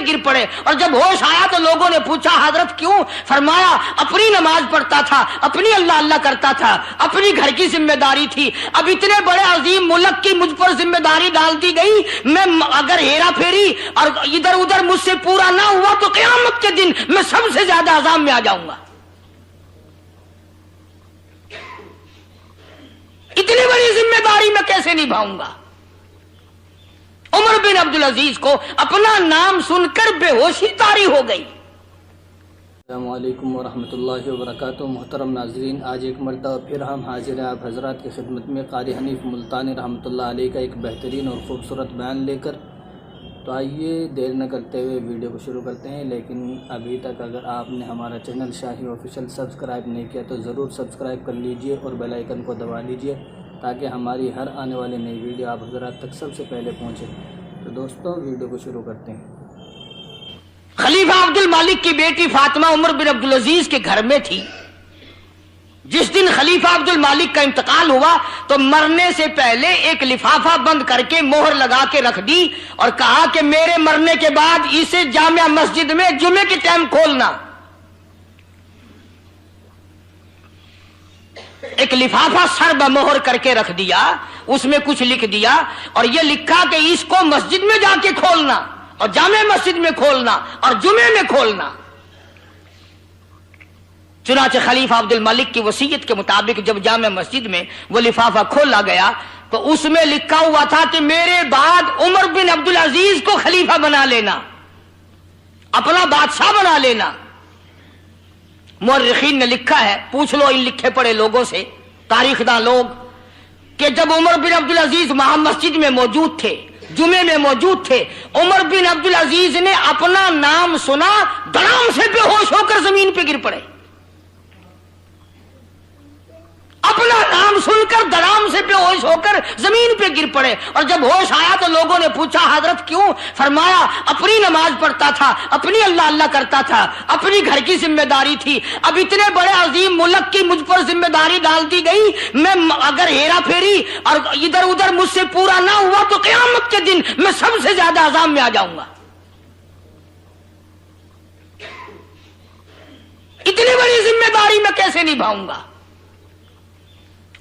گر پڑے، اور جب ہوش آیا تو لوگوں نے پوچھا حضرت کیوں؟ فرمایا اپنی نماز پڑھتا تھا، اپنی اللہ اللہ کرتا تھا، اپنی گھر کی ذمہ داری تھی، اب اتنے بڑے عظیم ملک کی مجھ پر ذمہ داری ڈال دی گئی، میں اگر ہیرا پھیری اور ادھر ادھر مجھ سے پورا نہ ہوا تو قیامت کے دن میں سب سے زیادہ عذاب میں آ جاؤں گا۔ اتنی بڑی ذمہ داری میں کیسے نبھاؤں گا؟ عمر بن عبدالعزیز کو اپنا نام سن کر بے ہوشی طاری ہو گئی۔ السلام علیکم ورحمۃ اللہ وبرکاتہ۔ محترم ناظرین، آج ایک مرتبہ پھر ہم حاضر ہیں آپ حضرات کی خدمت میں قاری حنیف ملتانی رحمۃ اللہ علیہ کا ایک بہترین اور خوبصورت بیان لے کر۔ تو آئیے دیر نہ کرتے ہوئے ویڈیو کو شروع کرتے ہیں، لیکن ابھی تک اگر آپ نے ہمارا چینل شاہی آفیشیل سبسکرائب نہیں کیا تو ضرور سبسکرائب کر لیجئے اور بیل آئیکن کو دبا لیجئے تاکہ ہماری ہر آنے والی نئی ویڈیو آپ حضرات تک سب سے پہلے پہنچے۔ تو دوستوں ویڈیو کو شروع کرتے ہیں۔ خلیفہ عبد المالک کی بیٹی فاطمہ عمر بن عبدالعزیز کے گھر میں تھی۔ جس دن خلیفہ عبد المالک کا انتقال ہوا تو مرنے سے پہلے ایک لفافہ بند کر کے مہر لگا کے رکھ دی اور کہا کہ میرے مرنے کے بعد اسے جامع مسجد میں جمعے کے ٹائم کھولنا۔ ایک لفافہ سر بمہر کر کے رکھ دیا، اس میں کچھ لکھ دیا اور یہ لکھا کہ اس کو مسجد میں جا کے کھولنا اور جامع مسجد میں کھولنا اور جمعے میں کھولنا۔ چنانچہ خلیفہ عبد الملک کی وصیت کے مطابق جب جامع مسجد میں وہ لفافہ کھولا گیا تو اس میں لکھا ہوا تھا کہ میرے بعد عمر بن عبدالعزیز کو خلیفہ بنا لینا، اپنا بادشاہ بنا لینا۔ مورخین نے لکھا ہے، پوچھ لو ان لکھے پڑے لوگوں سے، تاریخ داں لوگ، کہ جب عمر بن عبدالعزیز وہاں مسجد میں موجود تھے، جمعے میں موجود تھے، عمر بن عبدالعزیز نے اپنا نام سنا، دڑام سے بے ہوش ہو کر زمین پہ گر پڑے۔ اپنا نام سن کر دڑام سے بے ہوش ہو کر زمین پہ گر پڑے، اور جب ہوش آیا تو لوگوں نے پوچھا حضرت کیوں؟ فرمایا اپنی نماز پڑھتا تھا، اپنی اللہ اللہ کرتا تھا، اپنی گھر کی ذمہ داری تھی، اب اتنے بڑے عظیم ملک کی مجھ پر ذمہ داری ڈال دی گئی، میں اگر ہیرا پھیری اور ادھر ادھر مجھ سے پورا نہ ہوا تو قیامت کے دن میں سب سے زیادہ عذاب میں آ جاؤں گا۔ اتنی بڑی ذمہ داری میں کیسے نبھاؤں گا؟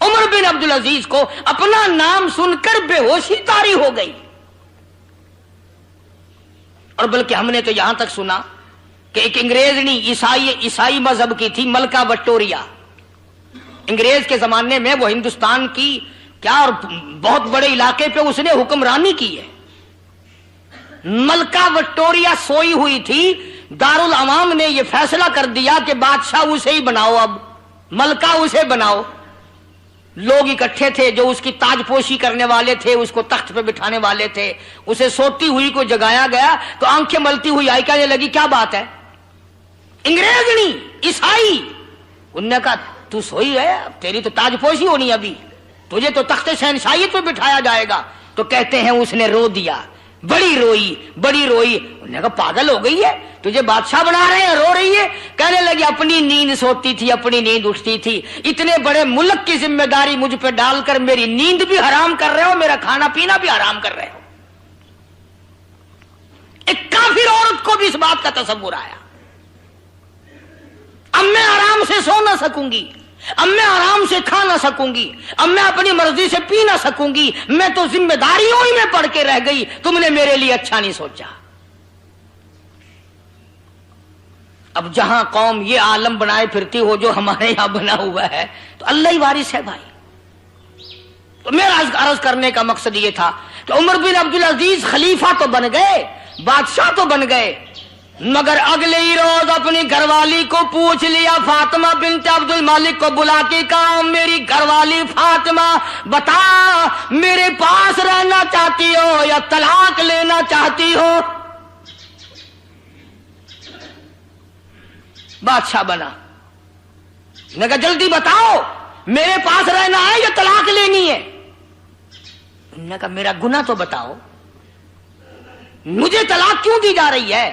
عمر بن عبدالعزیز کو اپنا نام سن کر بے ہوشی طاری ہو گئی۔ اور بلکہ ہم نے تو یہاں تک سنا کہ ایک انگریزنی عیسائی مذہب کی تھی، ملکہ وکٹوریہ۔ انگریز کے زمانے میں وہ ہندوستان کی کیا اور بہت بڑے علاقے پہ اس نے حکمرانی کی ہے۔ ملکہ وکٹوریہ سوئی ہوئی تھی، دارالعوام نے یہ فیصلہ کر دیا کہ بادشاہ اسے ہی بناؤ، اب ملکہ اسے بناؤ۔ لوگ اکٹھے تھے جو اس کی تاج پوشی کرنے والے تھے، اس کو تخت پہ بٹھانے والے تھے، اسے سوتی ہوئی کو جگایا گیا تو آنکھیں ملتی ہوئی آئی، کہنے لگی کیا بات ہے؟ انگریزنی عیسائی، انہوں نے کہا تو سوئی ہے، تیری تو تاج پوشی ہونی ابھی، تجھے تو تخت شہنشاہیت پہ بٹھایا جائے گا۔ تو کہتے ہیں اس نے رو دیا، بڑی روئی۔ انہوں نے کہا پاگل ہو گئی ہے، تجھے بادشاہ بنا رہے ہیں، رو رہی ہے؟ کہنے لگی اپنی نیند سوتی تھی، اپنی نیند اٹھتی تھی، اتنے بڑے ملک کی ذمہ داری مجھ پہ ڈال کر میری نیند بھی حرام کر رہے ہو، میرا کھانا پینا بھی حرام کر رہے ہو۔ ایک کافر عورت کو بھی اس بات کا تصور آیا، اب میں آرام سے سو نہ سکوں گی، اب میں آرام سے کھا نہ سکوں گی، اب میں اپنی مرضی سے پی نہ سکوں گی، میں تو ذمہ داریوں ہی میں پڑ کے رہ گئی، تم نے میرے لیے اچھا نہیں سوچا۔ اب جہاں قوم یہ عالم بنائے پھرتی ہو جو ہمارے یہاں بنا ہوا ہے تو اللہ ہی وارث ہے بھائی۔ تو میرا عرض کرنے کا مقصد یہ تھا کہ عمر بن عبدالعزیز خلیفہ تو بن گئے، بادشاہ تو بن گئے، مگر اگلے ہی روز اپنی گھر والی کو پوچھ لیا، فاطمہ بنت عبد المالک کو بلا کے کہا میری گھر والی فاطمہ بتا میرے پاس رہنا چاہتی ہو یا طلاق لینا چاہتی ہو؟ بادشاہ بنا، نے کہا جلدی بتاؤ میرے پاس رہنا ہے یا طلاق لینی ہے؟ انہوں نے کہا میرا گناہ تو بتاؤ، مجھے طلاق کیوں دی جا رہی ہے؟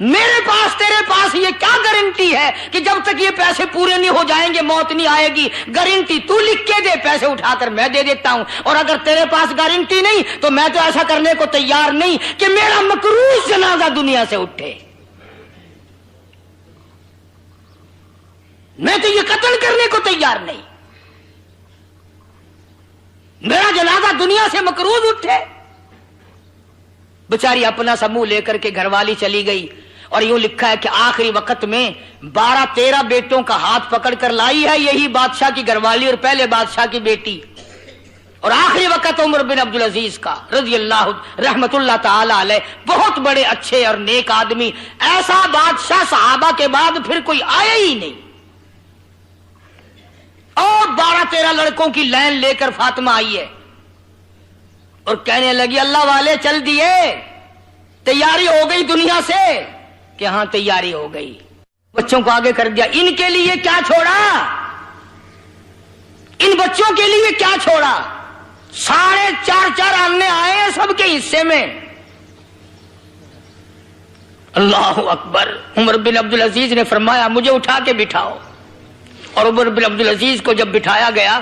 میرے پاس تیرے پاس یہ کیا گارنٹی ہے کہ جب تک یہ پیسے پورے نہیں ہو جائیں گے موت نہیں آئے گی؟ گارنٹی تو لکھ کے دے، پیسے اٹھا کر میں دے دیتا ہوں، اور اگر تیرے پاس گارنٹی نہیں تو میں تو ایسا کرنے کو تیار نہیں کہ میرا مکروہ جنازہ دنیا سے اٹھے، میں تو یہ قتل کرنے کو تیار نہیں، میرا جنازہ دنیا سے مکروہ اٹھے۔ بیچاری اپنا سا منہ لے کر کے گھر والی چلی گئی، اور یوں لکھا ہے کہ آخری وقت میں 12-13 بیٹوں کا ہاتھ پکڑ کر لائی ہے یہی بادشاہ کی گھر والی اور پہلے بادشاہ کی بیٹی، اور آخری وقت عمر بن عبدالعزیز کا رضی اللہ رحمت اللہ تعالی علیہ، بہت بڑے اچھے اور نیک آدمی، ایسا بادشاہ صحابہ کے بعد پھر کوئی آیا ہی نہیں، اور 12-13 لڑکوں کی لائن لے کر فاطمہ آئی ہے اور کہنے لگی اللہ والے چل دیے، تیاری ہو گئی دنیا سے؟ کہ ہاں تیاری ہو گئی۔ بچوں کو آگے کر دیا، ان کے لیے کیا چھوڑا؟ ان بچوں کے لیے کیا چھوڑا؟ 4.5 آنے آئے ہیں سب کے حصے میں۔ اللہ اکبر۔ عمر بن عبدالعزیز نے فرمایا مجھے اٹھا کے بٹھاؤ، اور عمر بن عبدالعزیز کو جب بٹھایا گیا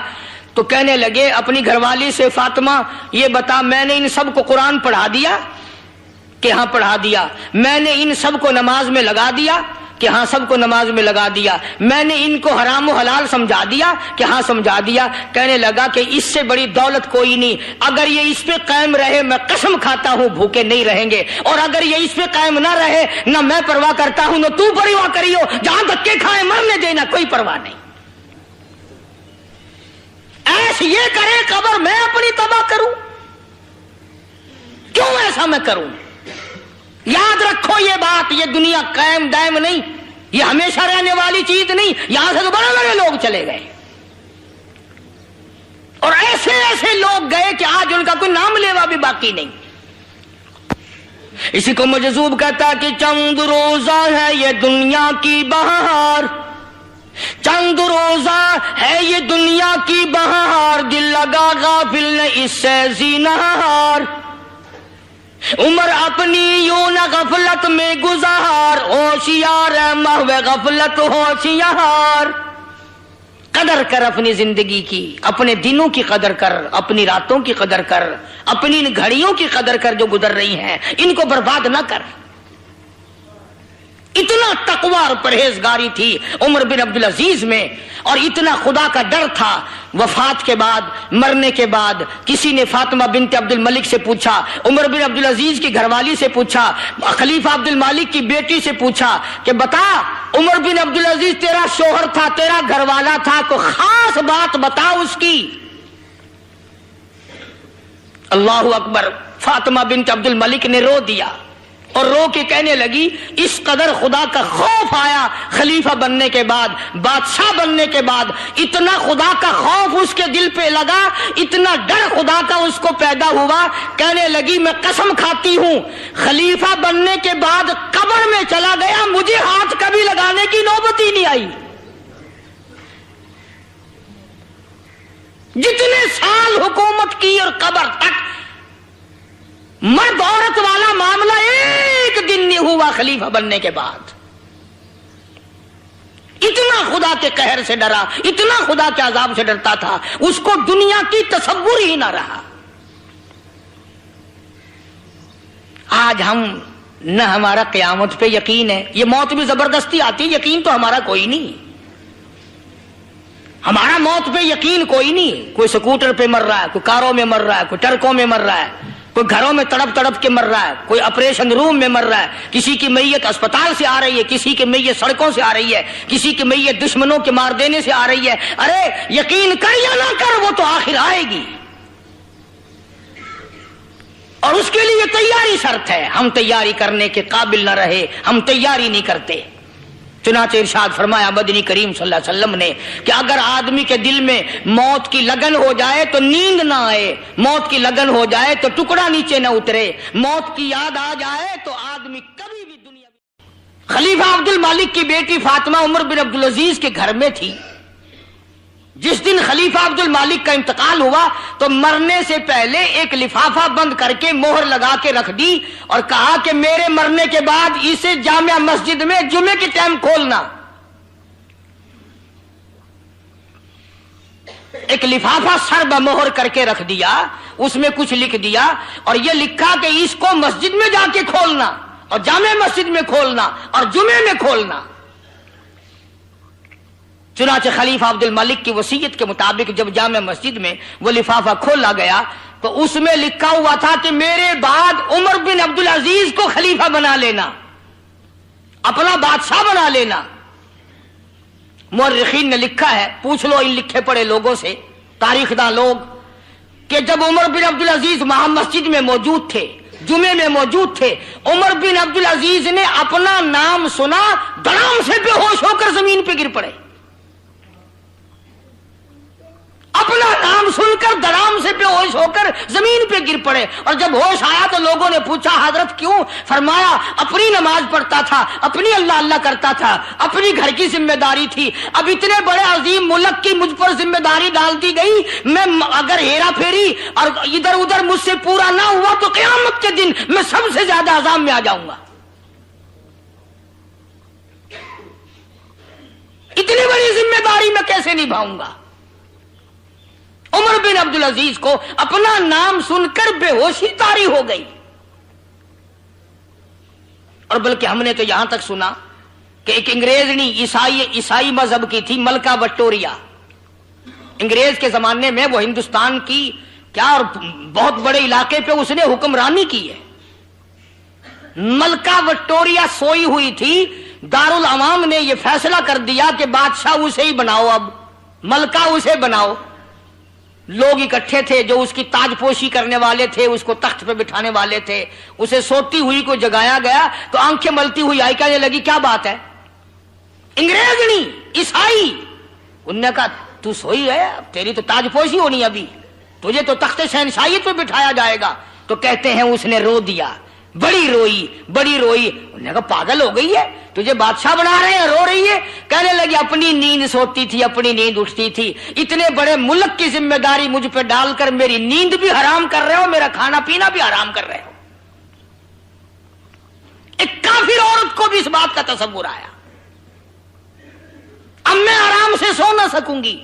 تو کہنے لگے اپنی گھر والی سے فاطمہ یہ بتا میں نے ان سب کو قرآن پڑھا دیا؟ کہ ہاں پڑھا دیا۔ میں نے ان سب کو نماز میں لگا دیا؟ کہ ہاں سب کو نماز میں لگا دیا۔ میں نے ان کو حرام و حلال سمجھا دیا؟ کہ ہاں سمجھا دیا۔ کہنے لگا کہ اس سے بڑی دولت کوئی نہیں، اگر یہ اس پہ قائم رہے میں قسم کھاتا ہوں بھوکے نہیں رہیں گے، اور اگر یہ اس پہ قائم نہ رہے نہ میں پرواہ کرتا ہوں نہ تو پرواہ کریو، جہاں دھکے کھائے مرنے دینا، کوئی پرواہ نہیں۔ ایسے یہ کرے قبر میں اپنی تباہ کروں؟ کیوں ایسا میں کروں؟ یاد رکھو یہ بات، یہ دنیا قائم دائم نہیں، یہ ہمیشہ رہنے والی چیز نہیں، یہاں سے تو بڑے بڑے لوگ چلے گئے، اور ایسے ایسے لوگ گئے کہ آج ان کا کوئی نام لیوا بھی باقی نہیں۔ اسی کو مجذوب کہتا کہ چند روزہ ہے یہ دنیا کی بہار، چند روزہ ہے یہ دنیا کی بہار، دل لگا غافل نے اس سے زینہار، عمر اپنی یوں نہ غفلت میں گزار، ہوشیار ہے محو غفلت ہوشیار۔ قدر کر اپنی زندگی کی، اپنے دنوں کی قدر کر، اپنی راتوں کی قدر کر، اپنی ان گھڑیوں کی قدر کر جو گزر رہی ہیں، ان کو برباد نہ کر۔ اتنا تقوی اور پرہیزگاری تھی عمر بن عبدالعزیز میں، اور اتنا خدا کا ڈر تھا۔ وفات کے بعد، مرنے کے بعد کسی نے فاطمہ بنت عبد الملک سے پوچھا، عمر بن عبدالعزیز کی گھر والی سے پوچھا، خلیفہ عبد المالک کی بیٹی سے پوچھا کہ بتا عمر بن عبدالعزیز تیرا شوہر تھا، تیرا گھر والا تھا، کوئی خاص بات بتا اس کی۔ اللہ اکبر۔ فاطمہ بنت عبد الملک نے رو دیا، اور رو کے کہنے لگی اس قدر خدا کا خوف آیا خلیفہ بننے کے بعد، بادشاہ بننے کے بعد، اتنا خدا کا خوف اس کے دل پہ لگا، اتنا ڈر خدا کا اس کو پیدا ہوا، کہنے لگی میں قسم کھاتی ہوں خلیفہ بننے کے بعد قبر میں چلا گیا، مجھے ہاتھ کبھی لگانے کی نوبت ہی نہیں آئی۔ جتنے سال حکومت کی اور قبر تک مرد عورت والا معاملہ ایک دن نہیں ہوا خلیفہ بننے کے بعد۔ اتنا خدا کے قہر سے ڈرا، اتنا خدا کے عذاب سے ڈرتا تھا، اس کو دنیا کی تصور ہی نہ رہا۔ آج ہم نہ ہمارا قیامت پہ یقین ہے، یہ موت بھی زبردستی آتی، یقین تو ہمارا کوئی نہیں، ہمارا موت پہ یقین کوئی نہیں۔ کوئی سکوٹر پہ مر رہا ہے، کوئی کاروں میں مر رہا ہے، کوئی ٹرکوں میں مر رہا ہے، کوئی گھروں میں تڑپ تڑپ کے مر رہا ہے، کوئی آپریشن روم میں مر رہا ہے، کسی کی میت اسپتال سے آ رہی ہے، کسی کی میت سڑکوں سے آ رہی ہے، کسی کی میت دشمنوں کے مار دینے سے آ رہی ہے۔ ارے یقین کر یا نہ کر وہ تو آخر آئے گی، اور اس کے لیے تیاری شرط ہے۔ ہم تیاری کرنے کے قابل نہ رہے، ہم تیاری نہیں کرتے۔ چنانچہ ارشاد فرمایا مدنی کریم صلی اللہ علیہ وسلم نے کہ اگر آدمی کے دل میں موت کی لگن ہو جائے تو نیند نہ آئے، موت کی لگن ہو جائے تو ٹکڑا نیچے نہ اترے، موت کی یاد آ جائے تو آدمی کبھی بھی دنیا۔ خلیفہ عبد المالک کی بیٹی فاطمہ عمر بن عبدالعزیز کے گھر میں تھی، جس دن خلیفہ عبد المالک کا انتقال ہوا تو مرنے سے پہلے ایک لفافہ بند کر کے مہر لگا کے رکھ دی اور کہا کہ میرے مرنے کے بعد اسے جامع مسجد میں جمعے کے ٹائم کھولنا. ایک لفافہ سر بمہر کر کے رکھ دیا, اس میں کچھ لکھ دیا اور یہ لکھا کہ اس کو مسجد میں جا کے کھولنا اور جامع مسجد میں کھولنا اور جمعے میں کھولنا. چنانچہ خلیفہ عبد الملک کی وصیت کے مطابق جب جامع مسجد میں وہ لفافہ کھولا گیا تو اس میں لکھا ہوا تھا کہ میرے بعد عمر بن عبد العزیز کو خلیفہ بنا لینا, اپنا بادشاہ بنا لینا. مورخین نے لکھا ہے, پوچھ لو ان لکھے پڑے لوگوں سے, تاریخ داں لوگ, کہ جب عمر بن عبد العزیز وہاں مسجد میں موجود تھے, جمعے میں موجود تھے, عمر بن عبد العزیز نے اپنا نام سنا, دڑام سے بے ہوش ہو کر زمین پہ گر پڑے. اپنا نام سن کر دڑام سے بے ہوش ہو کر زمین پہ گر پڑے. اور جب ہوش آیا تو لوگوں نے پوچھا حضرت کیوں؟ فرمایا اپنی نماز پڑھتا تھا, اپنی اللہ اللہ کرتا تھا, اپنی گھر کی ذمہ داری تھی. اب اتنے بڑے عظیم ملک کی مجھ پر ذمہ داری ڈال دی گئی, میں اگر ہیرا پھیری اور ادھر ادھر مجھ سے پورا نہ ہوا تو قیامت کے دن میں سب سے زیادہ عذاب میں آ جاؤں گا. اتنی بڑی ذمہ داری میں کیسے نبھاؤں گا؟ عمر بن عبد العزیز کو اپنا نام سن کر بے ہوشی طاری ہو گئی. اور بلکہ ہم نے تو یہاں تک سنا کہ ایک انگریزنی عیسائی مذہب کی تھی, ملکہ وکٹوریا. انگریز کے زمانے میں وہ ہندوستان کی کیا اور بہت بڑے علاقے پہ اس نے حکمرانی کی ہے. ملکہ وکٹوریا سوئی ہوئی تھی, دارالعوام نے یہ فیصلہ کر دیا کہ بادشاہ اسے ہی بناؤ, اب ملکہ اسے بناؤ. لوگ اکٹھے تھے جو اس کی تاج پوشی کرنے والے تھے, اس کو تخت پہ بٹھانے والے تھے. اسے سوتی ہوئی کو جگایا گیا تو آنکھیں ملتی ہوئی آئی, کہنے لگی کیا بات ہے؟ انگریزنی عیسائی. انہوں نے کہا تو سوئی ہے, تیری تو تاج پوشی ہونی, ابھی تجھے تو تخت شہنشاہیت پہ بٹھایا جائے گا. تو کہتے ہیں اس نے رو دیا, بڑی روئی. انہوں نے کہا پاگل ہو گئی ہے, تجھے بادشاہ بنا رہے ہیں, رو رہی ہے. کہنے لگی اپنی نیند سوتی تھی, اپنی نیند اٹھتی تھی, اتنے بڑے ملک کی ذمہ داری مجھ پہ ڈال کر میری نیند بھی حرام کر رہے ہو, میرا کھانا پینا بھی حرام کر رہے ہو. ایک کافر عورت کو بھی اس بات کا تصور آیا, اب میں آرام سے سو نہ سکوں گی,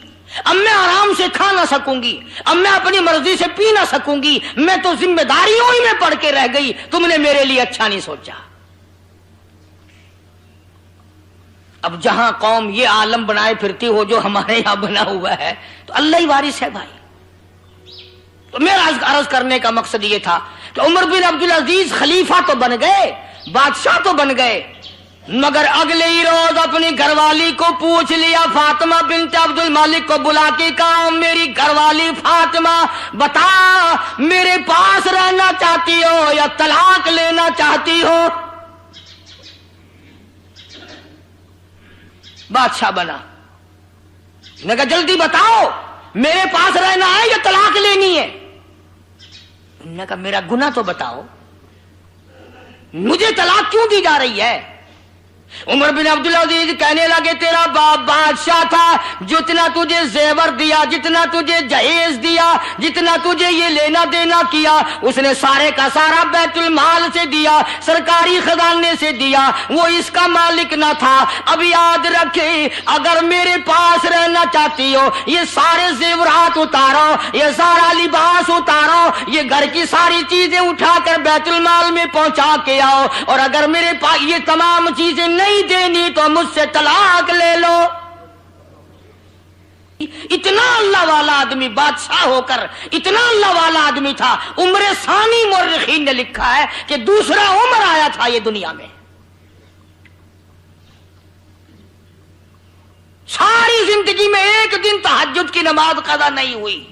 اب میں آرام سے کھا نہ سکوں گی, اب میں اپنی مرضی سے پی نہ سکوں گی, میں تو ذمہ داریوں ہی میں پڑھ کے رہ گئی, تم نے میرے لیے اچھا نہیں سوچا. اب جہاں قوم یہ عالم بنائے پھرتی ہو جو ہمارے یہاں بنا ہوا ہے, تو اللہ ہی وارث ہے بھائی. تو میرا عرض کرنے کا مقصد یہ تھا کہ عمر بن عبد العزیز خلیفہ تو بن گئے, بادشاہ تو بن گئے, مگر اگلے ہی روز اپنی گھر والی کو پوچھ لیا, فاطمہ بنت عبد المالک کو بلا کے کہا میری گھر والی فاطمہ بتا میرے پاس رہنا چاہتی ہو یا طلاق لینا چاہتی ہو؟ بادشاہ بنا, نے کہا جلدی بتاؤ میرے پاس رہنا ہے یا طلاق لینی ہے؟ نے کہا میرا گناہ تو بتاؤ, مجھے طلاق کیوں دی جا رہی ہے؟ عمر بن عبدالعزیز کہنے لگے تیرا باپ بادشاہ تھا, جتنا تجھے زیور دیا, جتنا تجھے جہیز دیا, جتنا تجھے یہ لینا دینا کیا, اس نے سارے کا سارا بیت المال سے دیا, سرکاری خزانے سے دیا, وہ اس کا مالک نہ تھا. اب یاد رکھے اگر میرے پاس رہنا چاہتی ہو یہ سارے زیورات اتارو, یہ سارا لباس اتارو, یہ گھر کی ساری چیزیں اٹھا کر بیت المال میں پہنچا کے آؤ, اور اگر میرے پاس یہ تمام چیزیں نہیں دینی تو مجھ سے طلاق لے لو. اتنا اللہ والا آدمی بادشاہ ہو کر اتنا اللہ والا آدمی تھا. عمر ثانی مورخین نے لکھا ہے کہ دوسرا عمر آیا تھا یہ دنیا میں. ساری زندگی میں ایک دن تہجد کی نماز قضا نہیں ہوئی,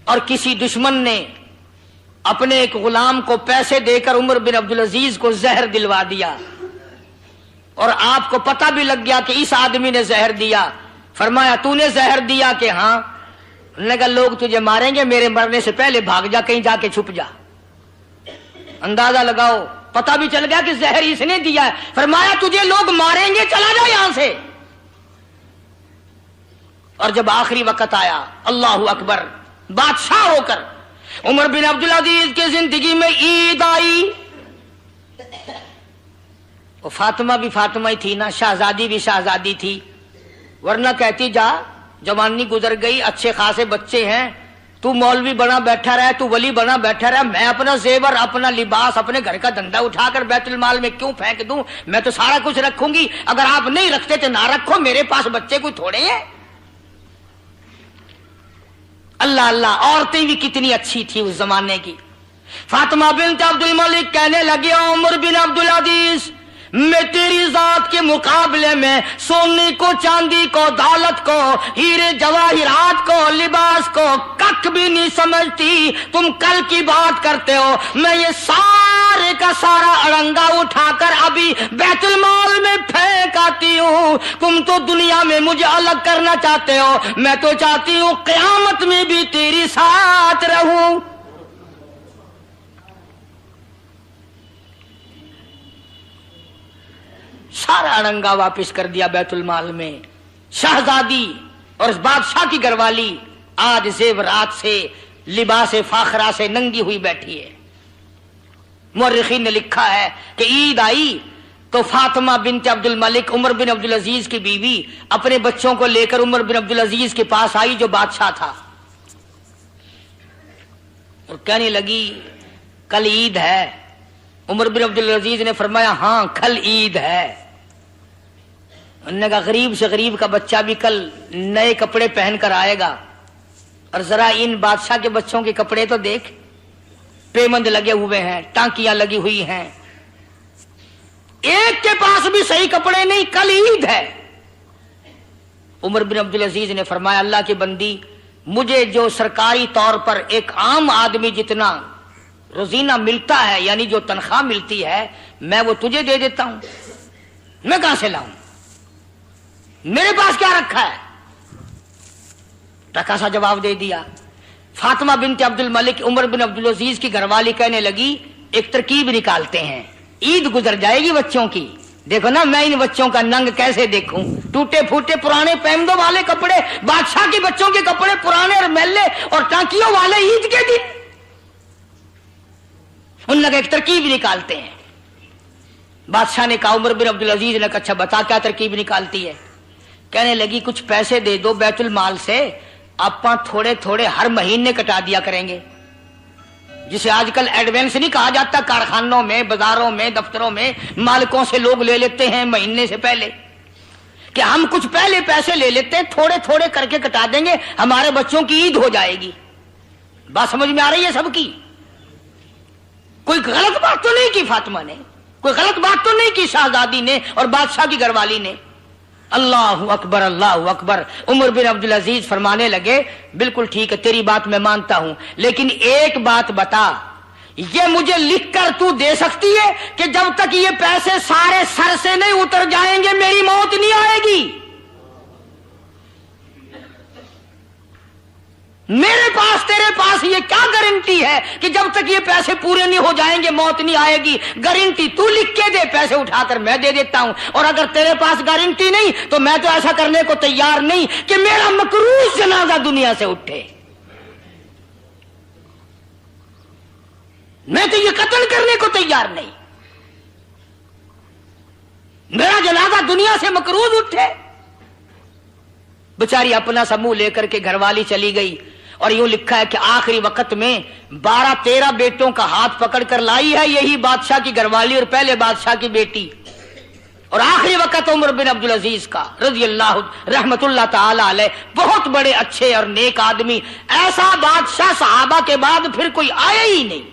اور کسی دشمن نے اپنے ایک غلام کو پیسے دے کر عمر بن عبدالعزیز کو زہر دلوا دیا, اور آپ کو پتہ بھی لگ گیا کہ اس آدمی نے زہر دیا. فرمایا تو نے زہر دیا؟ کہ ہاں. انہوں نے کہا لوگ تجھے ماریں گے, میرے مرنے سے پہلے بھاگ جا, کہیں جا کے چھپ جا. اندازہ لگاؤ, پتہ بھی چل گیا کہ زہر اس نے دیا ہے. فرمایا تجھے لوگ ماریں گے, چلا جا یہاں سے. اور جب آخری وقت آیا، اللہ اکبر، بادشاہ ہو کر عمر بن عبد العزیز کی زندگی میں عید آئی، وہ فاطمہ بھی فاطمہ ہی تھی نا، شہزادی بھی شہزادی تھی، ورنہ کہتی جا جوانی گزر گئی، اچھے خاصے بچے ہیں، تو مولوی بنا بیٹھا رہے، تو ولی بنا بیٹھا رہے، میں اپنا زیور، اپنا لباس، اپنے گھر کا دھندا اٹھا کر بیت المال میں کیوں پھینک دوں؟ میں تو سارا کچھ رکھوں گی، اگر آپ نہیں رکھتے تو نہ رکھو، میرے پاس بچے کوئی تھوڑے ہیں۔ اللہ اللہ، عورتیں بھی کتنی اچھی تھی اس زمانے کی۔ فاطمہ بنت عبد الملک کہنے لگی، عمر بن عبد العزیز، میں تیری ذات کے مقابلے میں سونے کو، چاندی کو، دولت کو، ہیرے جواہرات کو، لباس کو کک بھی نہیں سمجھتی، تم کل کی بات کرتے ہو، میں یہ سارے کا سارا اڑنگا اٹھا کر ابھی بیت المال میں پھینک آتی ہوں۔ تم تو دنیا میں مجھے الگ کرنا چاہتے ہو، میں تو چاہتی ہوں قیامت میں بھی تیری ساتھ رہوں۔ سارا اڑنگا واپس کر دیا بیت المال میں۔ شہزادی اور اس بادشاہ کی گھر والی آج زیورات سے، لباس فاخرہ سے ننگی ہوئی بیٹھی ہے۔ مورخین نے لکھا ہے کہ عید آئی تو فاطمہ بنت عبد الملک، عمر بن عبد العزیز کی بیوی، اپنے بچوں کو لے کر عمر بن عبد العزیز کے پاس آئی جو بادشاہ تھا، اور کہنے لگی کل عید ہے۔ عمر بن عبد العزیز نے فرمایا ہاں کل عید ہے۔ انہوں نے کہا غریب سے غریب کا بچہ بھی کل نئے کپڑے پہن کر آئے گا، اور ذرا ان بادشاہ کے بچوں کے کپڑے تو دیکھ، پیمند لگے ہوئے ہیں، ٹانکیاں لگی ہوئی ہیں، ایک کے پاس بھی صحیح کپڑے نہیں، کل عید ہے۔ عمر بن عبد العزیز نے فرمایا اللہ کی بندی، مجھے جو سرکاری طور پر ایک عام آدمی جتنا روزینہ ملتا ہے، یعنی جو تنخواہ ملتی ہے، میں وہ تجھے دے دیتا ہوں، میں کہاں سے لاؤں؟ میرے پاس کیا رکھا ہے؟ ٹکا سا جواب دے دیا۔ فاطمہ بنت عبد الملک عمر بن عبد العزیز کی گھر والی کہنے لگی ایک ترکیب نکالتے ہیں، عید گزر جائے گی بچوں کی، دیکھو نا میں ان بچوں کا ننگ کیسے دیکھوں، ٹوٹے پھوٹے پرانے پیمدوں والے کپڑے، بادشاہ کے بچوں کے کپڑے پرانے اور میلے اور ٹانکیوں والے عید کے دن، ان لگے ایک ترکیب نکالتے ہیں۔ بادشاہ نے کہا، عمر بن عبد العزیز نے کہا اچھا بتا کیا ترکیب نکالتی ہے؟ کہنے لگی کچھ پیسے دے دو بیت المال سے، آپاں تھوڑے تھوڑے ہر مہینے کٹا دیا کریں گے، جسے آج کل ایڈوانس نہیں کہا جاتا، کارخانوں میں، بازاروں میں، دفتروں میں مالکوں سے لوگ لے لیتے ہیں مہینے سے پہلے، کہ ہم کچھ پہلے پیسے لے لیتے ہیں، تھوڑے تھوڑے کر کے کٹا دیں گے، ہمارے بچوں کی عید ہو جائے گی۔ بات سمجھ میں آ رہی ہے سب کی؟ کوئی غلط بات تو نہیں کی فاطمہ نے، کوئی غلط بات تو نہیں کی شہزادی نے اور بادشاہ کی گھر والی نے۔ اللہ اکبر اللہ اکبر۔ عمر بن عبد العزیز فرمانے لگے بالکل ٹھیک ہے تیری بات میں مانتا ہوں، لیکن ایک بات بتا، یہ مجھے لکھ کر تو دے سکتی ہے کہ جب تک یہ پیسے سارے سر سے نہیں اتر جائیں گے میری موت نہیں آئے گی؟ میرے پاس تیرے پاس یہ کیا گارنٹی ہے کہ جب تک یہ پیسے پورے نہیں ہو جائیں گے موت نہیں آئے گی؟ گارنٹی تو لکھ کے دے، پیسے اٹھا کر میں دے دیتا ہوں، اور اگر تیرے پاس گارنٹی نہیں تو میں تو ایسا کرنے کو تیار نہیں کہ میرا مکروہ جنازہ دنیا سے اٹھے، میں تو یہ قتل کرنے کو تیار نہیں، میرا جنازہ دنیا سے مکروہ اٹھے۔ بیچاری اپنا سا منہ لے کر کے گھر والی چلی گئی، اور یوں لکھا ہے کہ آخری وقت میں 12-13 بیٹوں کا ہاتھ پکڑ کر لائی ہے یہی بادشاہ کی گھر والی اور پہلے بادشاہ کی بیٹی، اور آخری وقت عمر بن عبد العزیز کا رضی اللہ رحمت اللہ تعالی علیہ، بہت بڑے اچھے اور نیک آدمی، ایسا بادشاہ صحابہ کے بعد پھر کوئی آیا ہی نہیں،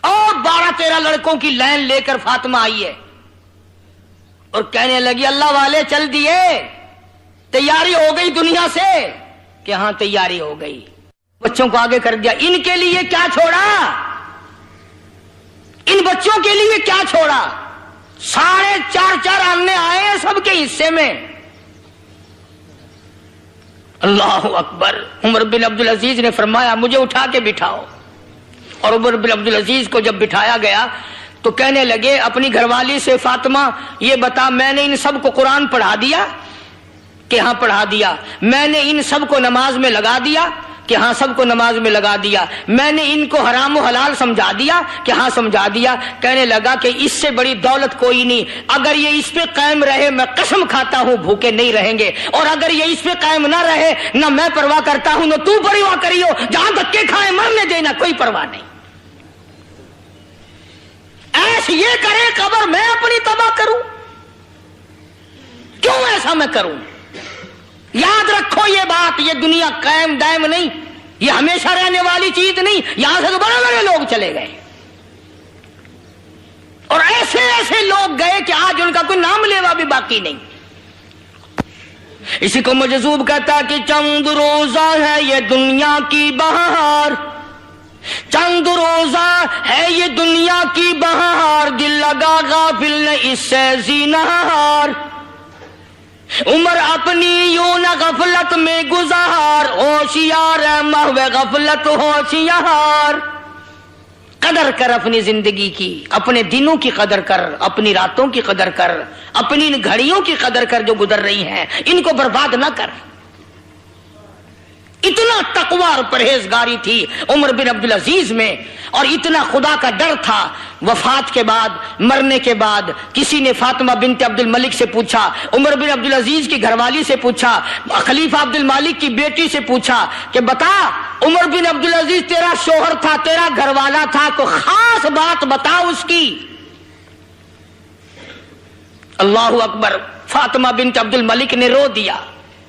اور 12-13 لڑکوں کی لائن لے کر فاطمہ آئی ہے اور کہنے لگی اللہ والے چل دیے، تیاری ہو گئی دنیا سے؟ کہ ہاں تیاری ہو گئی۔ بچوں کو آگے کر دیا، ان کے لیے کیا چھوڑا؟ ان بچوں کے لیے کیا چھوڑا؟ 4.5 آنے آئے ہیں سب کے حصے میں۔ اللہ اکبر۔ عمر بن عبد العزیز نے فرمایا مجھے اٹھا کے بٹھاؤ، اور عمر بن عبد العزیز کو جب بٹھایا گیا تو کہنے لگے اپنی گھر والی سے، فاطمہ یہ بتا میں نے ان سب کو قرآن پڑھا دیا؟ کہ ہاں پڑھا دیا، میں نے ان سب کو نماز میں لگا دیا کہ ہاں سب کو نماز میں لگا دیا، میں نے ان کو حرام و حلال سمجھا دیا کہ ہاں سمجھا دیا۔ کہنے لگا کہ اس سے بڑی دولت کوئی نہیں، اگر یہ اس پہ قائم رہے میں قسم کھاتا ہوں بھوکے نہیں رہیں گے، اور اگر یہ اس پہ قائم نہ رہے نہ میں پرواہ کرتا ہوں نہ تو پرواہ کریو، جہاں دھکے کھائے مرنے دینا، کوئی پرواہ نہیں۔ ایسے یہ کرے قبر میں اپنی تباہ کروں، کیوں ایسا میں کروں؟ یاد رکھو یہ بات، یہ دنیا قائم دائم نہیں، یہ ہمیشہ رہنے والی چیز نہیں، یہاں سے تو بڑے بڑے لوگ چلے گئے، اور ایسے ایسے لوگ گئے کہ آج ان کا کوئی نام لیوا بھی باقی نہیں۔ اسی کو مجذوب کہتا کہ چند روزہ ہے یہ دنیا کی بہار، چند روزہ ہے یہ دنیا کی بہار، دل لگا غافل نے اس سے زینہار، عمر اپنی یوں نہ غفلت میں گزار، ہوشیار ہے محو غفلت ہوشیار۔ قدر کر اپنی زندگی کی، اپنے دنوں کی قدر کر، اپنی راتوں کی قدر کر، اپنی ان گھڑیوں کی قدر کر جو گزر رہی ہیں، ان کو برباد نہ کر۔ اتنا تقوی اور پرہیزگاری تھی عمر بن عبدالعزیز میں، اور اتنا خدا کا ڈر تھا۔ وفات کے بعد، مرنے کے بعد کسی نے فاطمہ بنت عبد الملک سے پوچھا، عمر بن عبدالعزیز کی گھر والی سے پوچھا، خلیفہ عبد المالک کی بیٹی سے پوچھا کہ بتا عمر بن عبدالعزیز تیرا شوہر تھا، تیرا گھر والا تھا، کو خاص بات بتا اس کی۔ اللہ اکبر، فاطمہ بنت عبد الملک نے رو دیا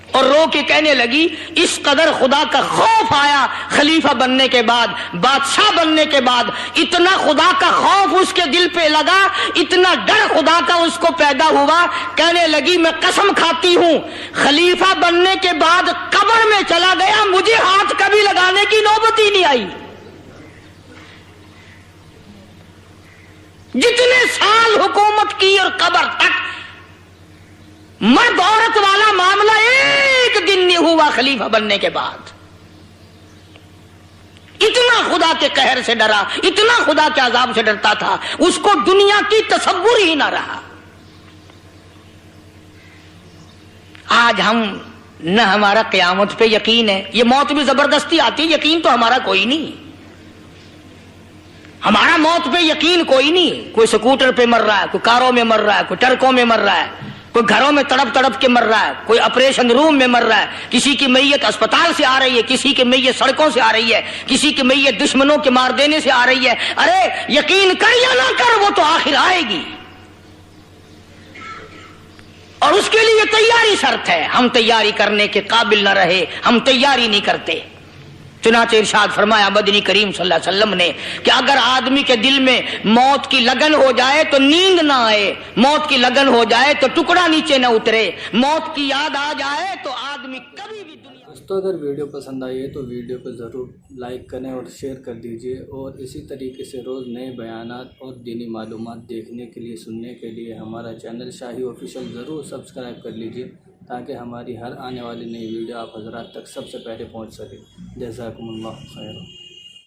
اور رو کے کہنے لگی اس قدر خدا کا خوف آیا خلیفہ بننے کے بعد، بادشاہ بننے کے بعد، اتنا خدا کا خوف اس کے دل پہ لگا، اتنا ڈر خدا کا اس کو پیدا ہوا، کہنے لگی میں قسم کھاتی ہوں خلیفہ بننے کے بعد قبر میں چلا گیا، مجھے ہاتھ کبھی لگانے کی نوبت ہی نہیں آئی۔ جتنے سال حکومت کی اور قبر تک مرد عورت والا معاملہ ایک دن نہیں ہوا خلیفہ بننے کے بعد۔ اتنا خدا کے قہر سے ڈرا، اتنا خدا کے عذاب سے ڈرتا تھا، اس کو دنیا کی تصور ہی نہ رہا۔ آج ہم نہ ہمارا قیامت پہ یقین ہے، یہ موت بھی زبردستی آتی ہے، یقین تو ہمارا کوئی نہیں، ہمارا موت پہ یقین کوئی نہیں۔ کوئی سکوٹر پہ مر رہا ہے، کوئی کاروں میں مر رہا ہے، کوئی ٹرکوں میں مر رہا ہے، کوئی گھروں میں تڑپ تڑپ کے مر رہا ہے، کوئی آپریشن روم میں مر رہا ہے، کسی کی میت اسپتال سے آ رہی ہے، کسی کی میت سڑکوں سے آ رہی ہے، کسی کی میت دشمنوں کے مار دینے سے آ رہی ہے۔ ارے یقین کر یا نہ کر، وہ تو آخر آئے گی، اور اس کے لیے تیاری شرط ہے۔ ہم تیاری کرنے کے قابل نہ رہے، ہم تیاری نہیں کرتے۔ چنانچہ ارشاد فرمایا مدنی کریم صلی اللہ علیہ وسلم نے کہ اگر آدمی کے دل میں موت کی لگن ہو جائے تو نیند نہ آئے، موت کی لگن ہو جائے تو ٹکڑا نیچے نہ اترے، موت کی یاد آ جائے تو آدمی کبھی بھی دنیا۔ دوستو اگر ویڈیو پسند آئی ہے تو ویڈیو کو ضرور لائک کریں اور شیئر کر دیجیے، اور اسی طریقے سے روز نئے بیانات اور دینی معلومات دیکھنے کے لیے، سننے کے لیے ہمارا چینل شاہی آفیشیل ضرور سبسکرائب کر لیجیے، تاکہ ہماری ہر آنے والی نئی ویڈیو آپ حضرات تک سب سے پہلے پہنچ سکے۔ جزاکم اللہ خیر۔